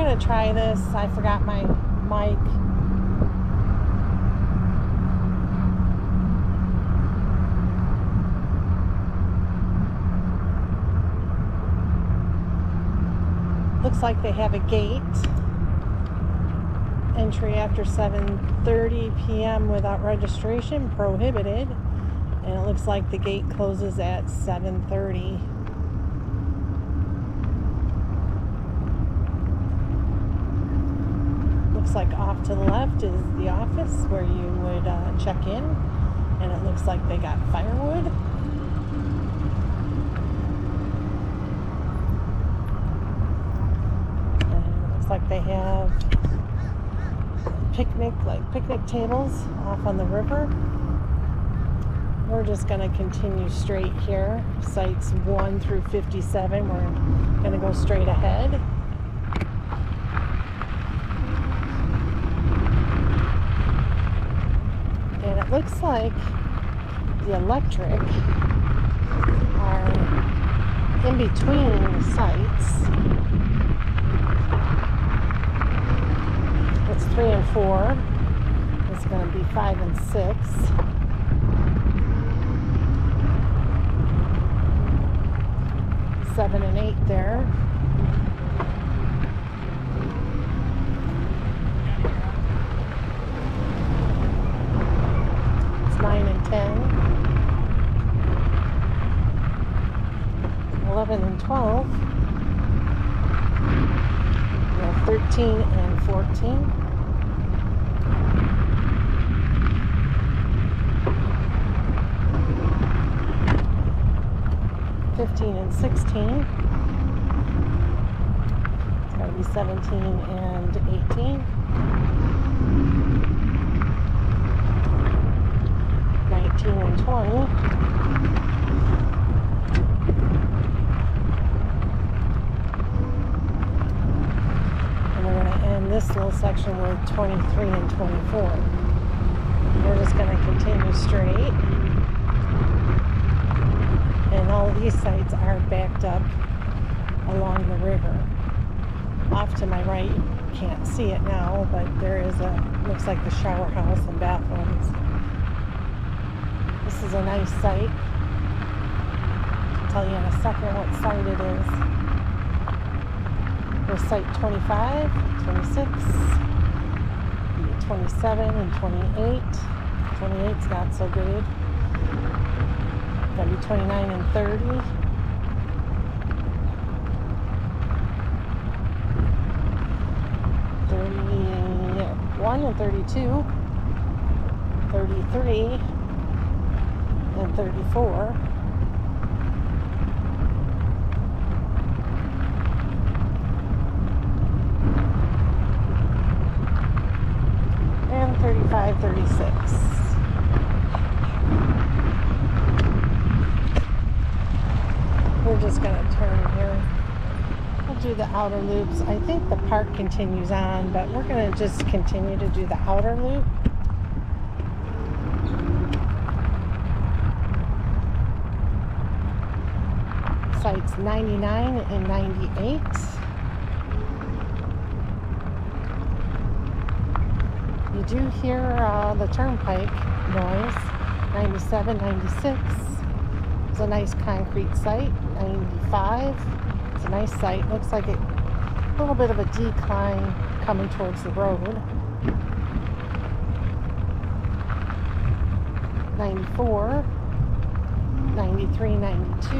gonna try this. I forgot my mic. Looks like they have a gate. Entry after 7:30 p.m. without registration prohibited. And it looks like the gate closes at 7:30. Looks like off to the left is the office where you would check in. And it looks like they got firewood. Like they have picnic tables off on the river. We're just going to continue straight here. Sites 1 through 57. We're going to go straight ahead. And it looks like the electric are in between the sites. It's 3 and 4. It's going to be 5 and 6. Seven and 8 there. It's 9 and 10. 11 and 12. 13 and 14. 15 and 16. It's going to be 17 and 18. 19 and 20. This little section with 23 and 24. We're just going to continue straight. And all of these sites are backed up along the river. Off to my right, you can't see it now, but there is looks like the shower house and bathrooms. This is a nice site. I'll tell you in a second what site it is. There's site 25, 26, 27, and 28. 28's not so good. That'd be 29 and 30. 31 and 32. 33 and 34. And 35, 36. We're just going to turn here. We'll do the outer loops. I think the park continues on, but we're going to just continue to do the outer loop. Sites 99 and 98. You do hear the turnpike noise. 97, 96. It's a nice concrete site. 95. It's a nice site. Looks like a little bit of a decline coming towards the road. 94. 93, 92.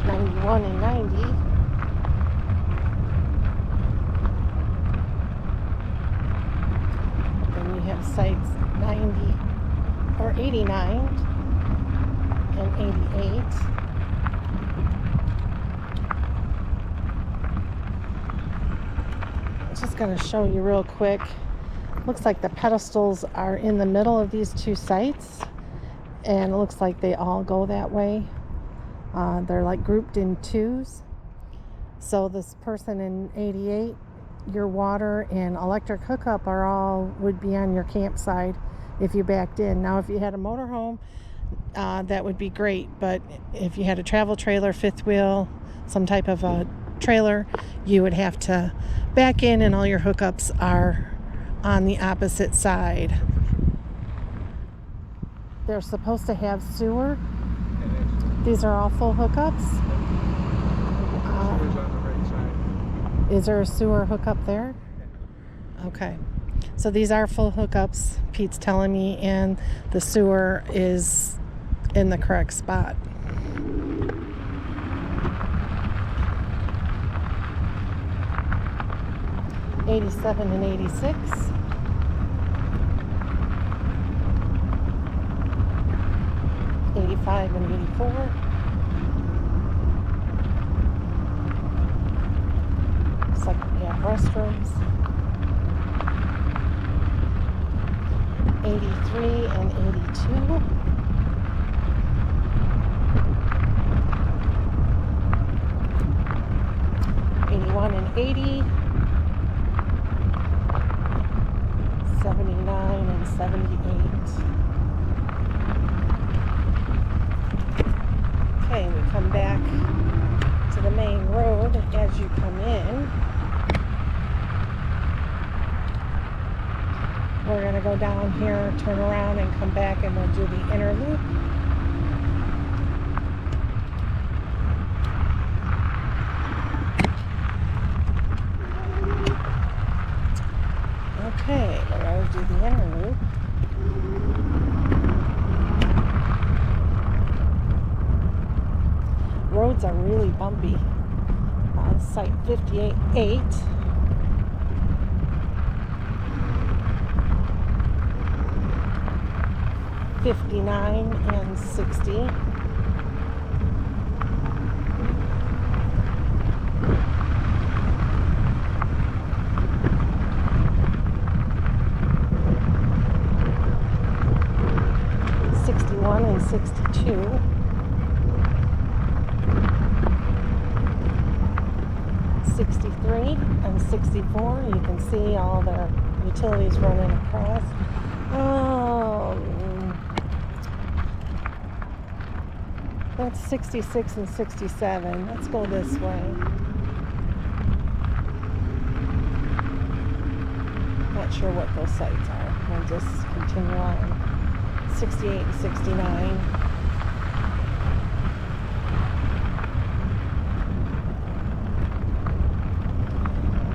91 and 90. Then you have sites 90 or 89 and 88. I'm just going to show you real quick. Looks like the pedestals are in the middle of these two sites, and it looks like they all go that way. They're like grouped in twos. So this person in 88, your water and electric hookup would be on your campsite if you backed in. Now if you had a motorhome, that would be great. But if you had a travel trailer, fifth wheel, some type of a trailer, you would have to back in, and all your hookups are on the opposite side. They're supposed to have sewer. These are all full hookups. Sewer's on the right side. Is there a sewer hookup there? Okay. So these are full hookups, Pete's telling me, and the sewer is in the correct spot. $87 and $86. $85 and $84. Looks like we have restrooms. $83 and $82. $81 and $80. $79 and $78. Okay, we come back to the main road as you come in. We're going to go down here, turn around, and come back, and we'll do the inner loop. Okay, we're going to do the inner loop. Roads are really bumpy. Site 58. 59 and 60. And 62. 63 and 64. You can see all the utilities running across. That's 66 and 67. Let's go this way. Not sure what those sites are. We'll just continue on. 68 and 69.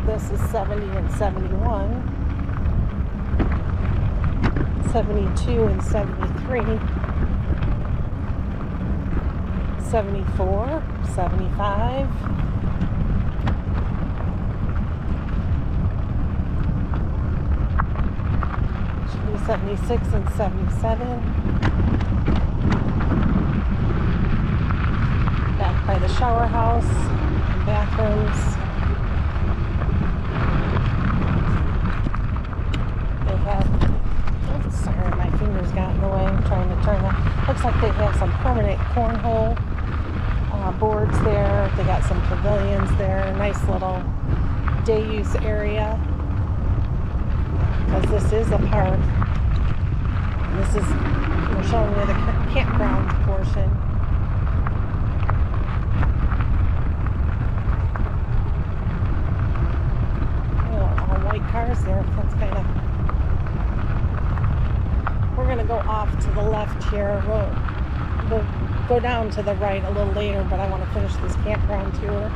This is 70 and 71. 72 and 73. 74, 75. 76 and 77. Back by the shower house, bathrooms. They have, oh, sorry, my fingers got in the way. I'm trying to turn that. Looks like they have some permanent cornhole boards there. They got some pavilions there. Nice little day use area. Because this is a park. This is, we're showing you the campground portion. Oh, all white cars there. That's kind of. We're going to go off to the left here. We'll go down to the right a little later, but I want to finish this campground tour.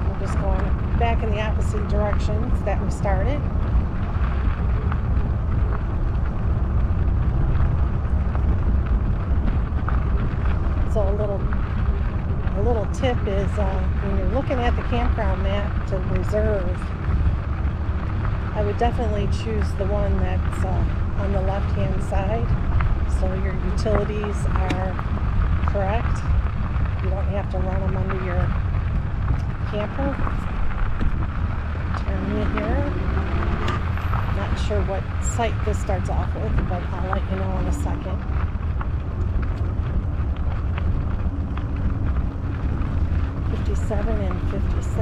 We're just going back in the opposite directions that we started. So a little tip is when you're looking at the campground map to reserve, I would definitely choose the one that's on the left-hand side, so your utilities are correct. You don't have to run them under your camper. Turn in here. Not sure what site this starts off with, but I'll let you know in a second. And 56,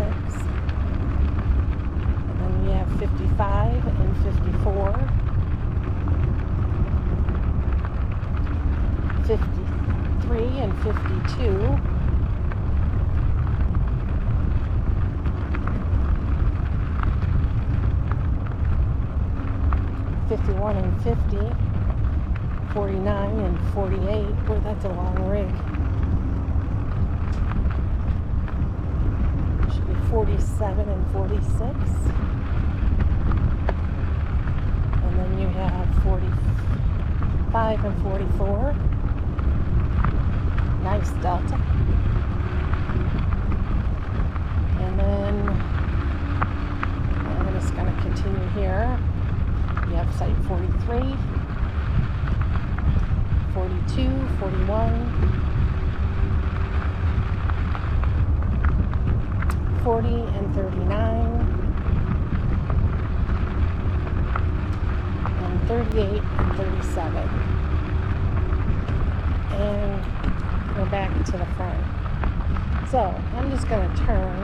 and then we have 55 and 54, 53 and 52. 51 and 50, 49 and 48. Boy, that's a long rig. Should be 47 and 46. And then you have 45 and 44. Nice delta. And then I'm just going to continue here. You have site 43, 42, 41, 40 and 39, and 38 and 37. And we're back to the front. So I'm just going to turn.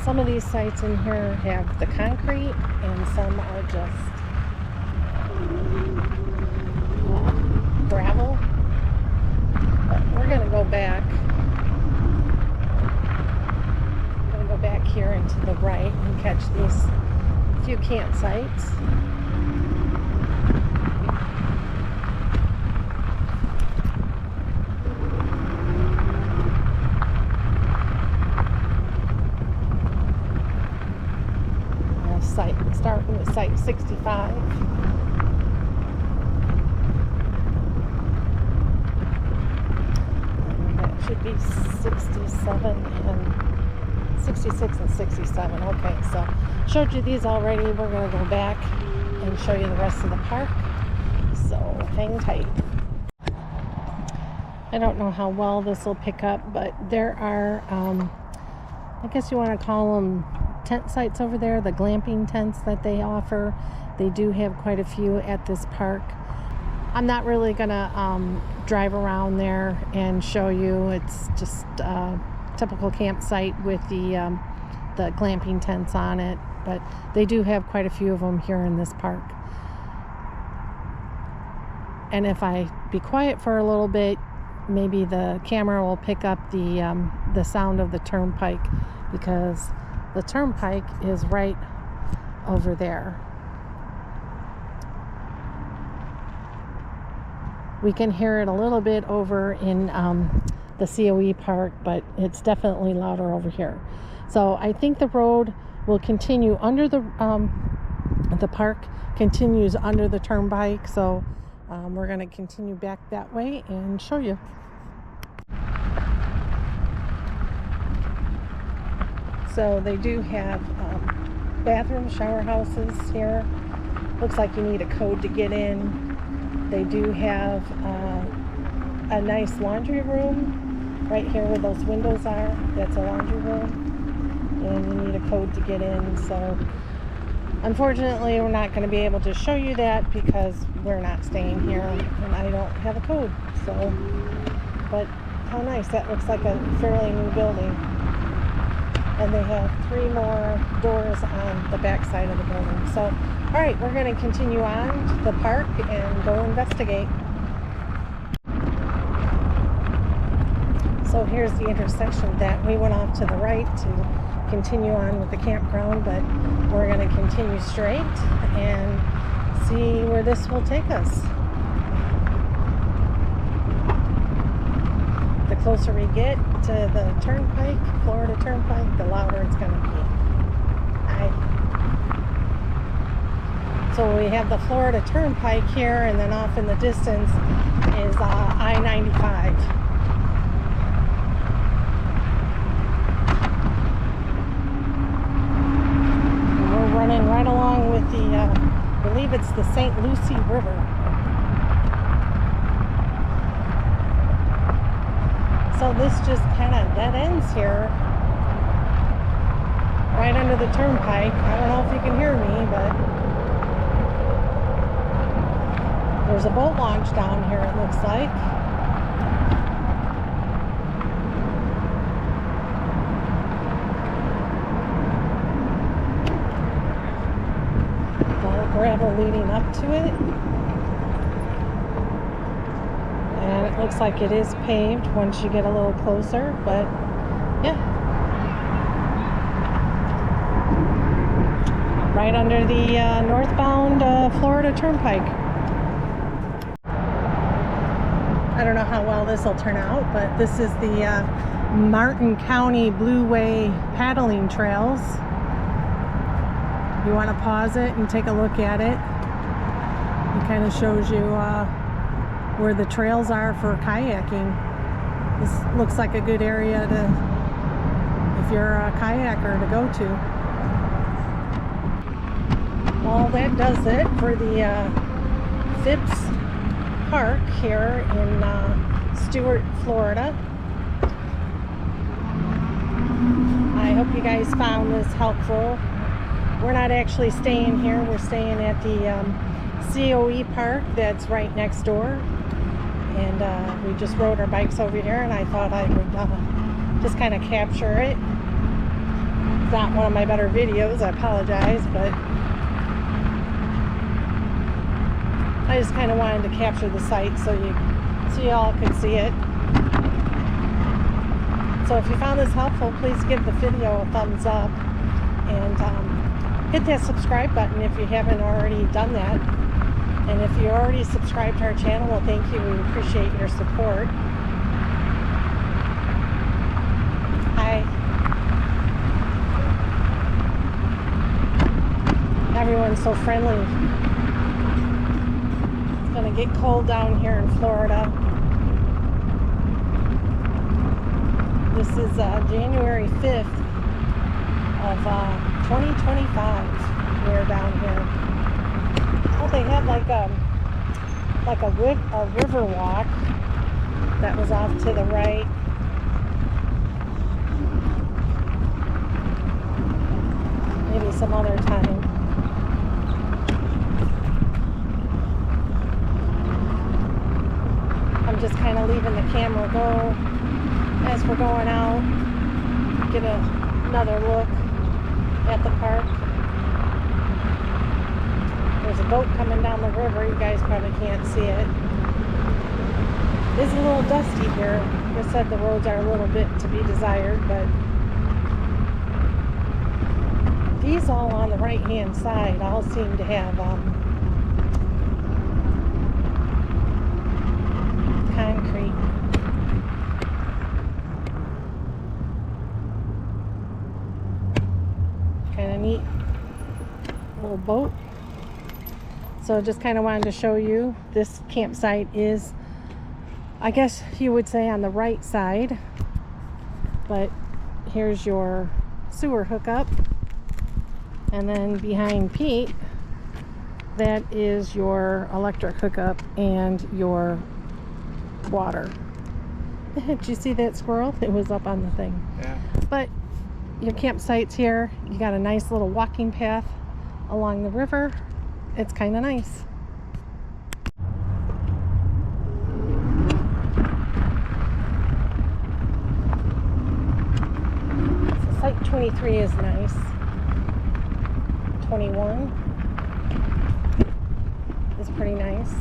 Some of these sites in here have the concrete and some are just gravel. But we're going to go back. I'm going to go back here and to the right and catch these few campsites. Starting with site 65. That should be 67 and 66 and 67. Okay, so showed you these already. We're going to go back and show you the rest of the park. So hang tight. I don't know how well this will pick up, but there are, I guess you want to call them tent sites over there, the glamping tents that they offer. They do have quite a few at this park. I'm not really gonna drive around there and show you. It's just a typical campsite with the glamping tents on it, but they do have quite a few of them here in this park. And if I be quiet for a little bit, maybe the camera will pick up the sound of the turnpike, because the turnpike is right over there. We can hear it a little bit over in the COE park, but it's definitely louder over here. So I think the road will continue under the park continues under the turnpike. So we're going to continue back that way and show you. So they do have bathroom shower houses here. Looks like you need a code to get in. They do have a nice laundry room right here where those windows are. That's a laundry room, and you need a code to get in. So unfortunately we're not going to be able to show you that because we're not staying here and I don't have a code. So, but how nice. That looks like a fairly new building. And they have 3 more doors on the back side of the building. So, all right, we're going to continue on to the park and go investigate. So here's the intersection that we went off to the right to continue on with the campground, but we're going to continue straight and see where this will take us. The closer we get to the turnpike, Florida Turnpike, the louder it's going to be. So we have the Florida Turnpike here, and then off in the distance is I-95. And we're running right along with the, I believe it's the St. Lucie River. So this just kind of dead ends here, right under the turnpike. I don't know if you can hear me, but there's a boat launch down here, it looks like. All gravel leading up to it. And Looks like it is paved once you get a little closer, but yeah. Right under the northbound Florida Turnpike. I don't know how well this will turn out, but this is the Martin County Blue Way paddling trails. You want to pause it and take a look at it. It kind of shows you where the trails are for kayaking. This looks like a good area to, if you're a kayaker, to go to. Well, that does it for the Phipps Park here in Stuart, Florida. I hope you guys found this helpful. We're not actually staying here. We're staying at the COE park that's right next door. And we just rode our bikes over here, and I thought I would just kind of capture it. It's not one of my better videos, I apologize, but I just kind of wanted to capture the site so you all could see it. So if you found this helpful, please give the video a thumbs up and hit that subscribe button if you haven't already done that. And if you already subscribed to our channel, well, thank you. We appreciate your support. Hi. Everyone's so friendly. It's going to get cold down here in Florida. This is January 5th of 2025. We're down here. Oh, they had like a river walk that was off to the right. Maybe some other time. I'm just kind of leaving the camera go as we're going out. Get another look at the park. There's a boat coming down the river. You guys probably can't see it. It's a little dusty here. Like I said, the roads are a little bit to be desired, but these all on the right hand side all seem to have concrete. Kind of neat little boat. So just kind of wanted to show you this campsite is, I guess you would say, on the right side, but here's your sewer hookup, and then behind Pete, that is your electric hookup and your water. Did you see that squirrel? It was up on the thing. Yeah. But your campsite's here. You got a nice little walking path along the river. It's kind of nice. So site 23 is nice. 21 is pretty nice.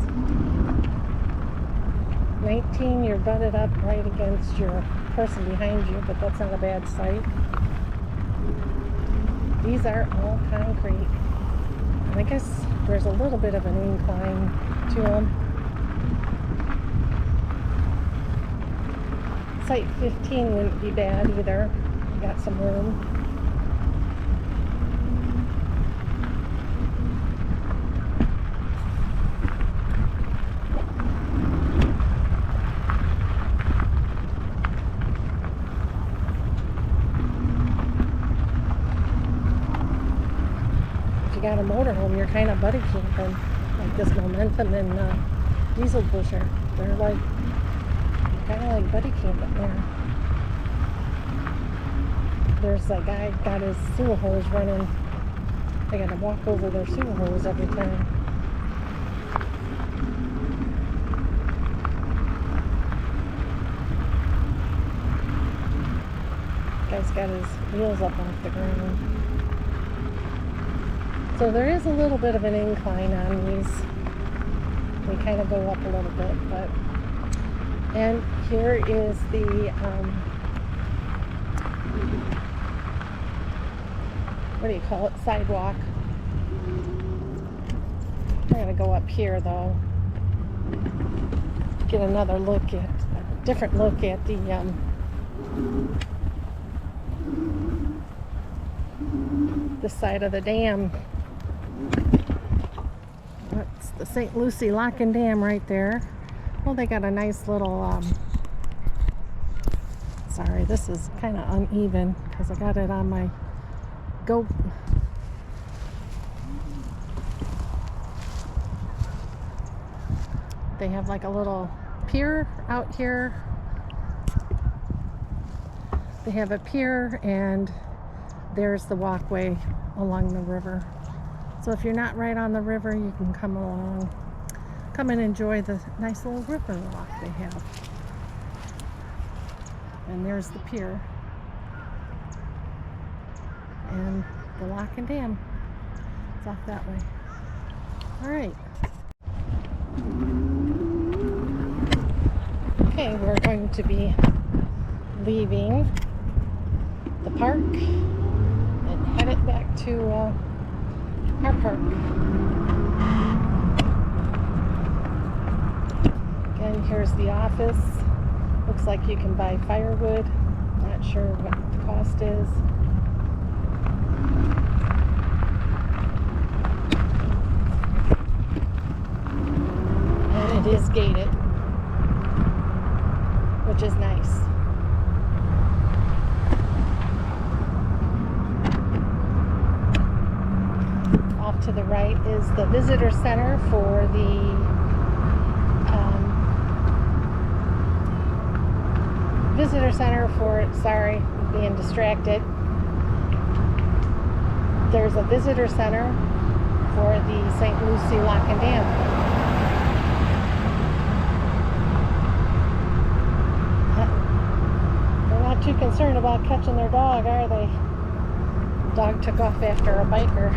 19, you're butted up right against your person behind you, but that's not a bad site. These are all concrete. I guess there's a little bit of an incline to them. Site 15 wouldn't be bad either. You got some room. Got a motorhome, you're kind of buddy camping, like this Momentum and Diesel Pusher. They're like kind of like buddy camping there. There's a guy got his sewer hose running. They got to walk over their sewer hose every time. Guy's got his wheels up off the ground. So there is a little bit of an incline on these. They kind of go up a little bit, but And here is the what do you call it, sidewalk. I'm gonna go up here though, get another look at different look at the side of the dam. That's the St. Lucie Lock and Dam right there. Well, they got a nice little sorry, this is kind of uneven because I got it on my go. They have like a little pier out here. They have a pier, and there's the walkway along the river. So if you're not right on the river, you can come along, come and enjoy the nice little river walk they have. And there's the pier and the lock and dam. It's off that way. All right. Okay, we're going to be leaving the park and headed back to our park. Again, here's the office. Looks like you can buy firewood. Not sure what the cost is. And it is gated, which is nice. Off to the right is the visitor center for the sorry, being distracted. There's a visitor center for the St. Lucie Lock and Dam. They're not too concerned about catching their dog, are they? The dog took off after a biker.